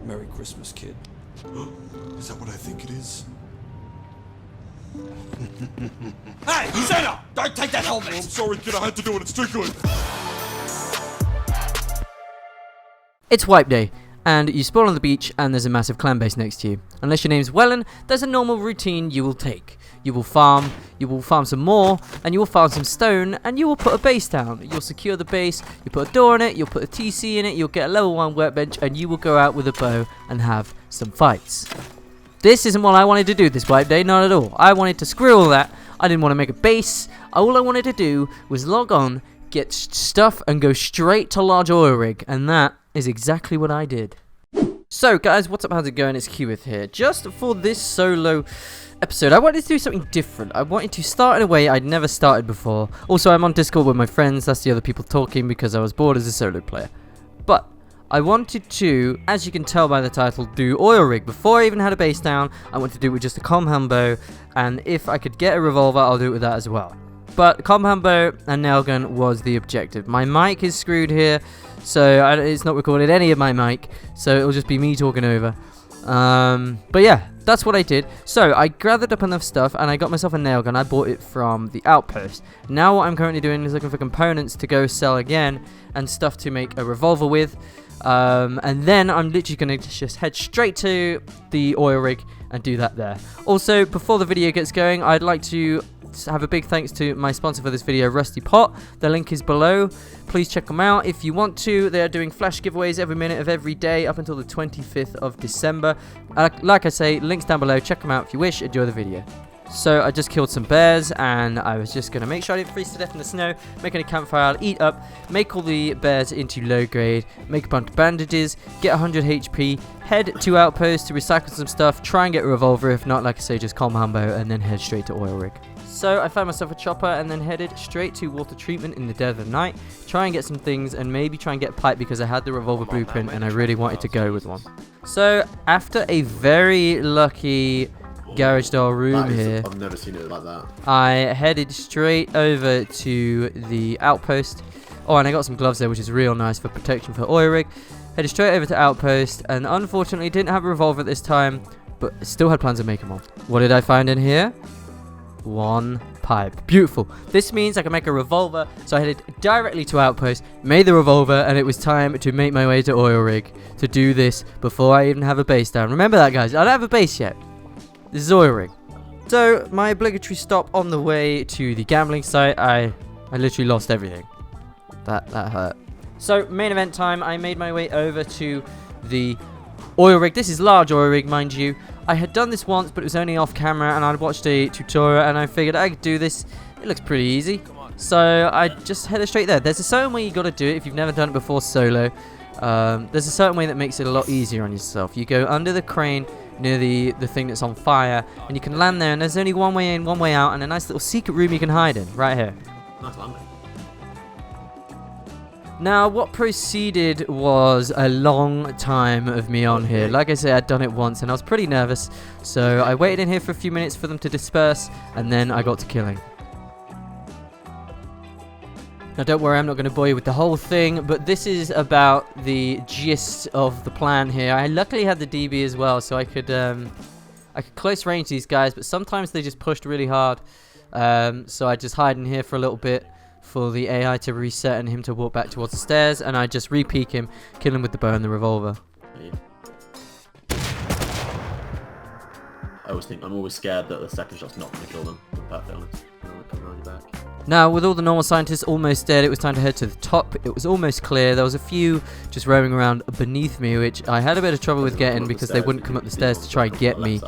Merry Christmas, kid. Is that what I think it is? Hey, shut up! Don't take that helmet! I'm sorry, kid, I had to do it. It's too good. It's wipe day, and you spawn on the beach and there's a massive clan base next to you. Unless your name's Wellen, there's a normal routine you will take. You will farm some more, and you will farm some stone, and you will put a base down. You'll secure the base, you put a door in it, you'll put a TC in it, you'll get a level 1 workbench, and you will go out with a bow and have some fights. This isn't what I wanted to do this wipe day, not at all. I wanted to screw all that. I didn't want to make a base. All I wanted to do was log on, get stuff, and go straight to large oil rig, and that is exactly what I did. So guys, what's up, how's it going? It's Keyworth here. Just for this solo episode, I wanted to do something different. I wanted to start in a way I'd never started before. Also, I'm on Discord with my friends, that's the other people talking because I was bored as a solo player. But I wanted to, as you can tell by the title, do oil rig. Before I even had a base down, I wanted to do it with just a compound bow, and if I could get a revolver, I'll do it with that as well. But compound bow and nail gun was the objective. My mic is screwed here, so it's not recorded any of my mic, so it'll just be me talking over. But yeah, that's what I did. So I gathered up enough stuff and I got myself a nail gun. I bought it from the outpost. Now what I'm currently doing is looking for components to go sell again and stuff to make a revolver with. And then I'm literally going to just head straight to the oil rig and do that there. Also, before the video gets going, I'd like to have a big thanks to my sponsor for this video, Rusty Pot. The link is below. Please check them out if you want to. They are doing flash giveaways every minute of every day up until the 25th of December. Like I say, links down below. Check them out if you wish. Enjoy the video. So I just killed some bears and I was just going to make sure I didn't freeze to death in the snow, make a campfire, eat up, make all the bears into low grade, make a bunch of bandages, get 100 HP, head to outpost to recycle some stuff, try and get a revolver, if not, like I say, just compound bow, and then head straight to oil rig. So I found myself a chopper and then headed straight to water treatment in the dead of the night, try and get some things and maybe try and get a pipe because I had the revolver blueprint and I really wanted to go with one. So after a very lucky garage style room here, I've never seen it like that. I headed straight over to the outpost. Oh, and I got some gloves there, which is real nice for protection for oil rig. Headed straight over to outpost and unfortunately didn't have a revolver at this time, but still had plans of making one. What did I find in here? One pipe. Beautiful. This means I can make a revolver, so I headed directly to outpost, made the revolver, and it was time to make my way to oil rig to do this before I even have a base down. Remember that, guys, I don't have a base yet. This is oil rig. So my obligatory stop on the way to the gambling site, I literally lost everything. That hurt. So main event time, I made my way over to the oil rig. This is large oil rig, mind you. I had done this once, but it was only off camera, and I'd watched a tutorial, and I figured I could do this. It looks pretty easy. So I just headed straight there. There's a certain way you got to do it if you've never done it before solo. There's a certain way that makes it a lot easier on yourself. You go under the crane near the thing that's on fire, and you can land there, and there's only one way in, one way out, and a nice little secret room you can hide in, right here. Nice landing. Now, what proceeded was a long time of me on here. Like I said, I'd done it once, and I was pretty nervous, so I waited in here for a few minutes for them to disperse, and then I got to killing. Now, don't worry, I'm not going to bore you with the whole thing, but this is about the gist of the plan here. I luckily had the DB as well, so I could close range these guys, but sometimes they just pushed really hard, so I just hide in here for a little bit for the AI to reset and him to walk back towards the stairs, and I just re-peek him, kill him with the bow and the revolver. I'm always scared that the second shot's not going to kill them. To be perfectly honest. Come around your back. Now, with all the normal scientists almost dead, it was time to head to the top. It was almost clear. There was a few just roaming around beneath me, which I had a bit of trouble with getting because they wouldn't come up the stairs to try and get me.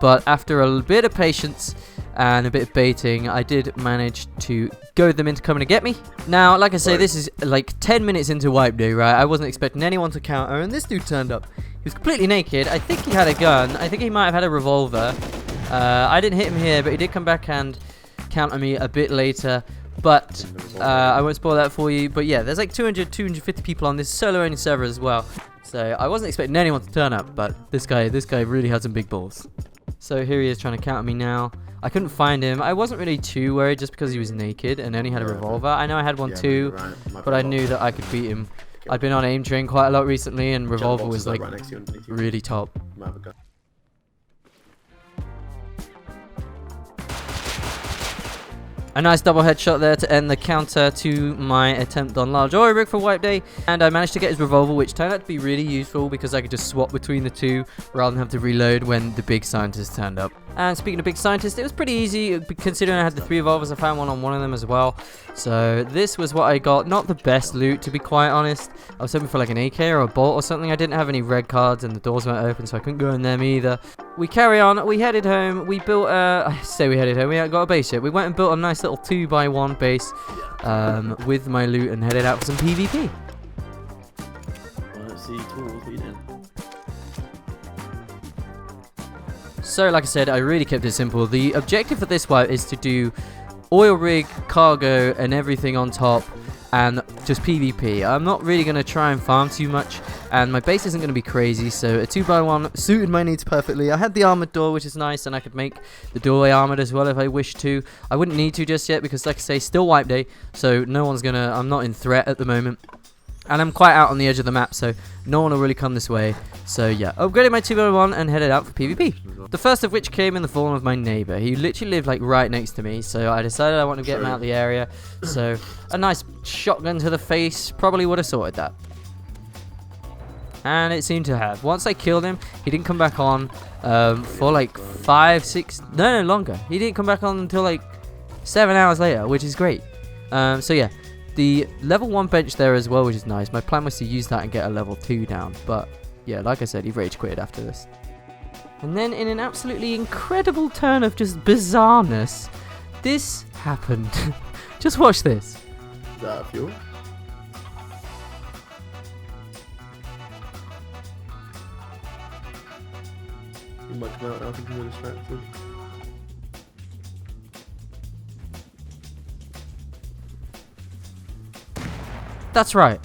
But after a bit of patience and a bit of baiting, I did manage to goad them into coming to get me. Now, like I say, this is like 10 minutes into wipe day, right? I wasn't expecting anyone to counter, and this dude turned up. He was completely naked. I think he had a gun. I think he might have had a revolver. I didn't hit him here, but he did come back and counter me a bit later. But I won't spoil that for you. But yeah, there's like 250 people on this solo-only server as well. So I wasn't expecting anyone to turn up, but this guy really had some big balls. So here he is trying to counter me now. I couldn't find him. I wasn't really too worried just because he was naked and only had a revolver. I know I had one too, but I knew that I could beat him I've been on aim train quite a lot recently, and Jump revolver boxes was are like right next to you underneath you. really top. Might have a gun. A nice double headshot there to end the counter to my attempt on large oil rig for wipe day, and I managed to get his revolver, which turned out to be really useful because I could just swap between the two rather than have to reload when the big scientist turned up. And speaking of big scientist, it was pretty easy considering I had the 3 revolvers. I found one on one of them as well. So this was what I got. Not the best loot, to be quite honest. I was hoping for like an AK or a bolt or something. I didn't have any red cards and the doors weren't open, so I couldn't go in them either. We carry on. We headed home. We built I say we headed home. We haven't got a base yet. We went and built a nice little 2x1 base with my loot and headed out for some PvP. Well, let's see tools. What are you doing? So, like I said, I really kept it simple. The objective for this wipe is to do oil rig, cargo, and everything on top, and just PvP. I'm not really going to try and farm too much, and my base isn't going to be crazy, so a 2x1 suited my needs perfectly. I had the armored door, which is nice, and I could make the doorway armored as well if I wished to. I wouldn't need to just yet because, like I say, still wipe day, so no one's going to... I'm not in threat at the moment. And I'm quite out on the edge of the map, so no one will really come this way. So yeah, upgraded my 2x1 and headed out for PvP. The first of which came in the form of my neighbour. He literally lived like right next to me, so I decided I want to get him out of the area. So a nice shotgun to the face probably would have sorted that. And it seemed to have. Once I killed him, he didn't come back on for like 5, 6... No, longer. He didn't come back on until like 7 hours later, which is great. So yeah. The level 1 bench there as well, which is nice. My plan was to use that and get a level 2 down. But yeah, like I said, he rage quitted after this. And then in an absolutely incredible turn of just bizarreness, this happened. Just watch this. Is that fuel? You might come out now thinking you're distracted. That's right.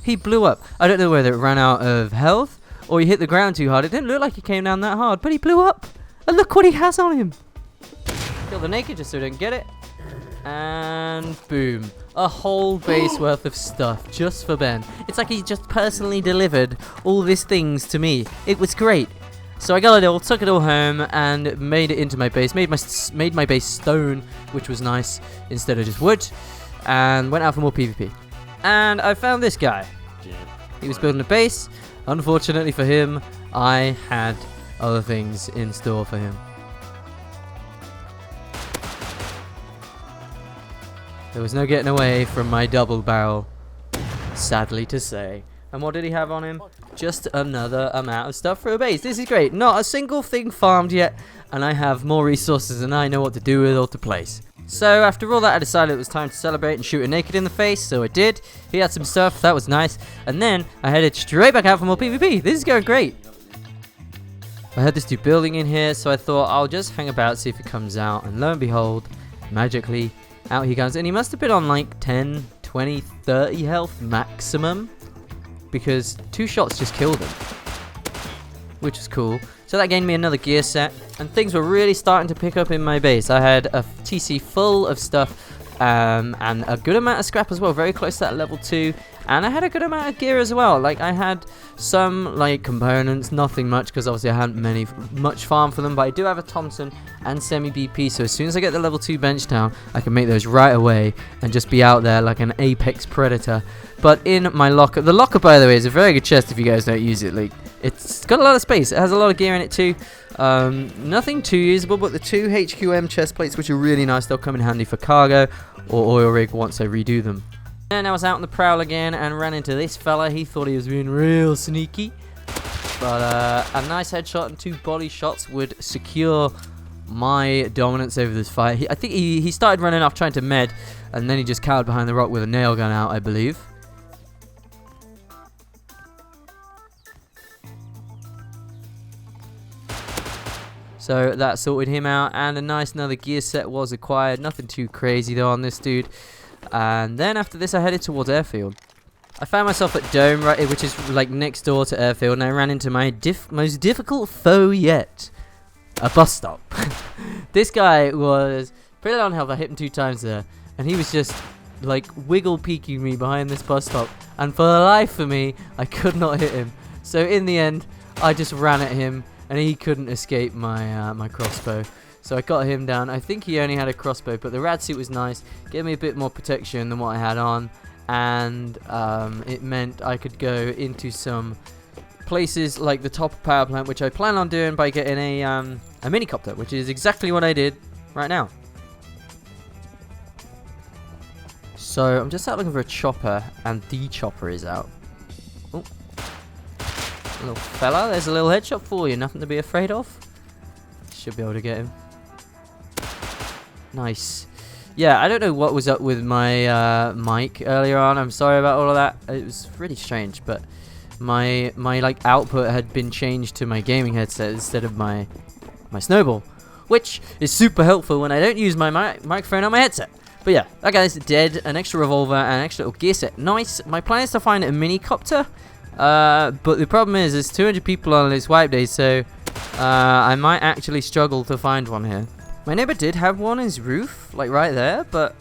He blew up. I don't know whether it ran out of health or he hit the ground too hard. It didn't look like he came down that hard, but he blew up. And look what he has on him. Kill the naked just so I don't get it. And boom. A whole base worth of stuff just for Ben. It's like he just personally delivered all these things to me. It was great. So I got it all, took it all home, and made it into my base. Made my base stone, which was nice, instead of just wood. And went out for more PvP. And I found this guy. He was building a base. Unfortunately for him, I had other things in store for him. There was no getting away from my double barrel, sadly to say. And what did he have on him? Just another amount of stuff for a base. This is great. Not a single thing farmed yet, and I have more resources than I know what to do with or to place. So after all that, I decided it was time to celebrate and shoot a naked in the face, so I did. He had some stuff, that was nice. And then I headed straight back out for more PvP. This is going great. I had this dude building in here, so I thought I'll just hang about, see if he comes out. And lo and behold, magically, out he comes. And he must have been on like 10, 20, 30 health maximum, because 2 shots just killed him, which is cool. So that gained me another gear set, and things were really starting to pick up in my base. I had a TC full of stuff, and a good amount of scrap as well, very close to that level 2, and I had a good amount of gear as well. Like I had some like components, nothing much, because obviously I hadn't much farm for them, but I do have a Thompson and semi-BP, so as soon as I get the level 2 bench down, I can make those right away and just be out there like an apex predator. But in my locker, the locker by the way is a very good chest if you guys don't use it. Like, it's got a lot of space. It has a lot of gear in it too. Nothing too usable, but the 2 HQM chest plates, which are really nice, they'll come in handy for cargo or oil rig once I redo them. And I was out on the prowl again and ran into this fella. He thought he was being real sneaky, but a nice headshot and 2 body shots would secure my dominance over this fight. I think he started running off trying to med, and then he just cowered behind the rock with a nail gun out, I believe. So that sorted him out, and a nice another gear set was acquired. Nothing too crazy though on this dude. And then after this I headed towards airfield. I found myself at Dome, right, which is like next door to airfield, and I ran into my most difficult foe yet. A bus stop. This guy was pretty low on health. I hit him 2 times there, and he was just like wiggle peeking me behind this bus stop, and for the life of me, I could not hit him. So in the end, I just ran at him, and he couldn't escape my my crossbow. So I got him down. I think he only had a crossbow, but the rad suit was nice. Gave me a bit more protection than what I had on, and it meant I could go into some places like the top of power plant, which I plan on doing by getting a minicopter, which is exactly what I did right now. So I'm just out looking for a chopper, and the chopper is out. Oh, little fella, there's a little headshot for you. Nothing to be afraid of. Should be able to get him. Nice. Yeah, I don't know what was up with my mic earlier on. I'm sorry about all of that. It was really strange, but my like output had been changed to my gaming headset instead of my snowball, which is super helpful when I don't use my microphone on my headset. But yeah, that guy's dead. An extra revolver and an extra little gear set. Nice. My plan is to find a mini copter, but the problem is there's 200 people on this wipe day, so I might actually struggle to find one here. My neighbor did have one on his roof, like right there, but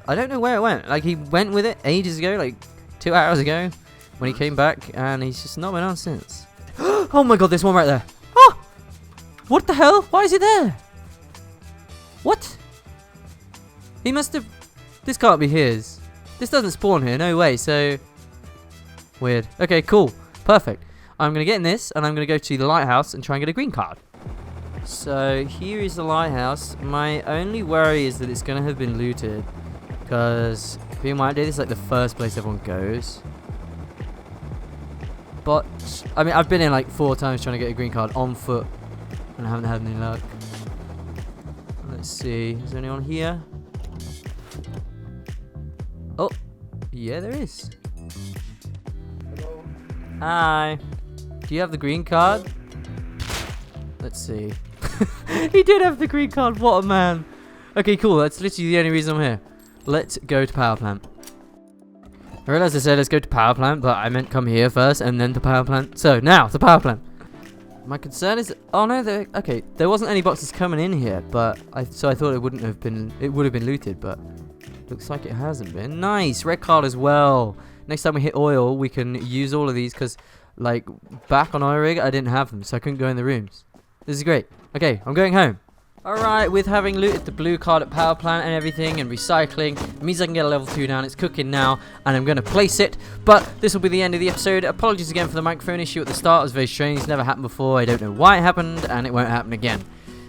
I don't know where it went. Like, he went with it ages ago, like 2 hours ago, when he came back, and he's just not been on since. Oh my god, there's one right there. Oh! What the hell? Why is it there? What? He must have... This can't be his. This doesn't spawn here, no way, so... Weird. Okay, cool. Perfect. I'm going to get in this, and I'm going to go to the lighthouse and try and get a green card. So, here is the lighthouse. My only worry is that it's going to have been looted. Because, being wipe day, this is like the first place everyone goes. But, I mean, I've been in like 4 times trying to get a green card on foot. And I haven't had any luck. Let's see. Is there anyone here? Oh, yeah, there is. Hello. Hi. Do you have the green card? Let's see. He did have the green card. What a man. Okay, cool. That's literally the only reason I'm here. Let's go to power plant. I realized I said let's go to power plant, but I meant come here first and then to power plant. So now to power plant. My concern is, oh no, okay, there wasn't any boxes coming in here, but so I thought it wouldn't have been. It would have been looted, but looks like it hasn't been. Nice red card as well. Next time we hit oil, we can use all of these because, like, back on oil rig, I didn't have them, so I couldn't go in the rooms. This is great. Okay, I'm going home. Alright, with having looted the blue card at power plant and everything and recycling, it means I can get a level 2 down. It's cooking now, and I'm going to place it. But this will be the end of the episode. Apologies again for the microphone issue at the start. It was very strange. It's never happened before. I don't know why it happened, and it won't happen again.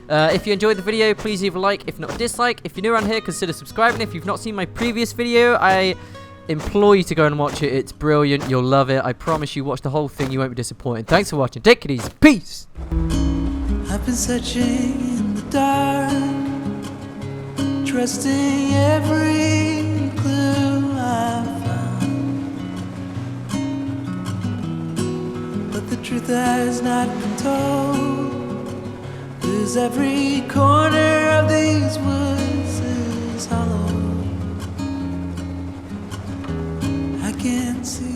If you enjoyed the video, please leave a like, if not a dislike. If you're new around here, consider subscribing. If you've not seen my previous video, I implore you to go and watch it. It's brilliant. You'll love it. I promise you, watch the whole thing. You won't be disappointed. Thanks for watching. Take it easy. Peace. I've been searching in the dark, trusting every clue I found, but the truth has not been told, 'cause every corner of these woods is hollow. I can't see